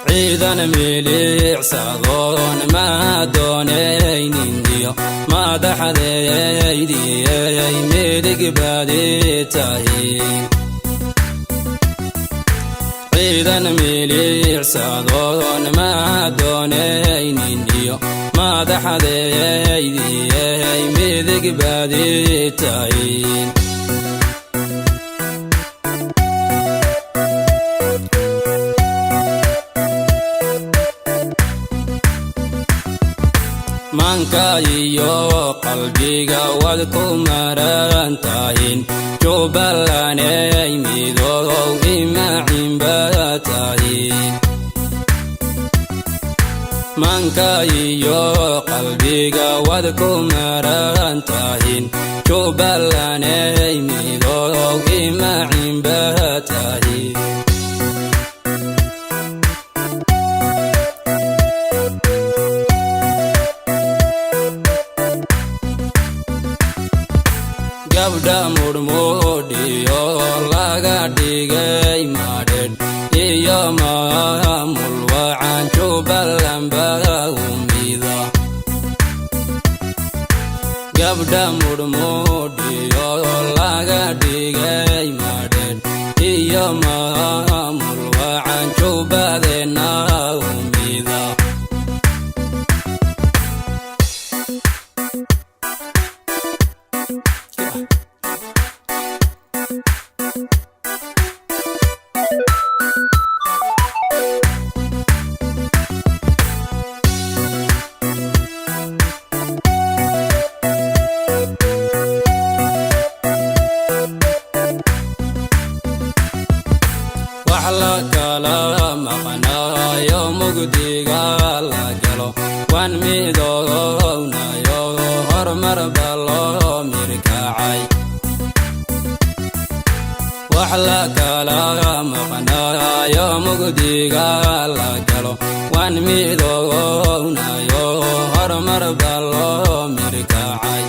ciidan miliicsadoon ma doonaynindiyo madaxdeydiyay midig baadi tahiin ciidan miliicsadoon ma doonaynindiyo madaxdeydiyay midig baadi tahiin manka iyo qalbiga wad ku maran tahin jubbalanay midow imacin batahin manka iyo qalbiga wad ku maran tahin jubbalanay midow imacin batahin gabdha murmudhiyo laga dhigay madhen iyo maamul wacan jubbaland baa umida gabdha murmudhiyo laga dhigay madhen iyo maamul wacan jubbadeena umida la kala maqnaayo mugdiga la galo waan midownayo hormar baa loo mirkacay wax la kala maqnaayo mugdiga la galo waan midownayo hormar baa loo mirkacay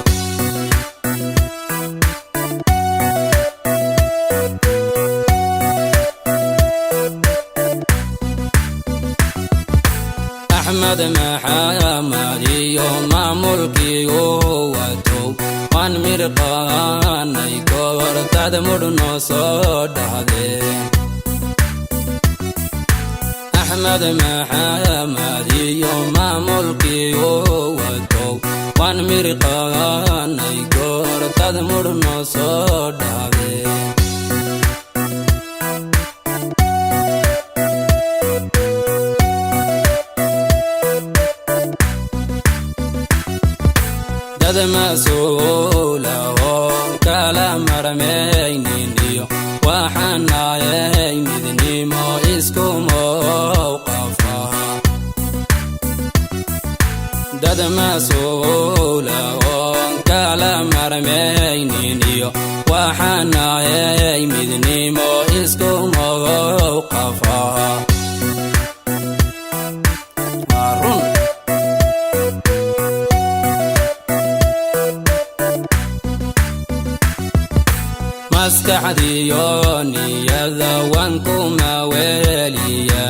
أحمد محمد يوم ملكي واتو وان مرقان يكور تدمر نصد هذين أحمد محمد يوم ملكي واتو وان مرقان يكور تدمر نصد هذين dad mas'uula oo kala marmayniyo waxaanayay midnimo isku mowqafa dad mas'uula oo kala marmayniyo waxaanayay midnimo isku mowqafa maskaxdiyo niyada waan ku maweliya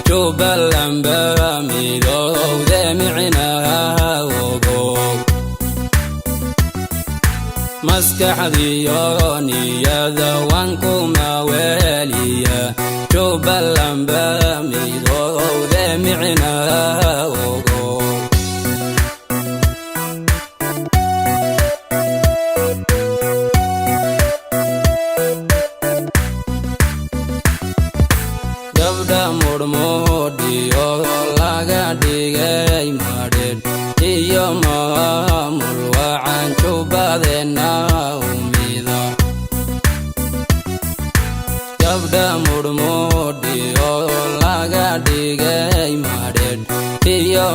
jubbaland baa midowde micnaha ogow maskaxdiyo niyada waan ku maweliya jubbaland baa midowde micnaha ogow gabdha murmudhiyo laga dhigay madhen iyo maamul wacan jubbadeena umida gabdha murmudhiyo laga dhigay madhen iyo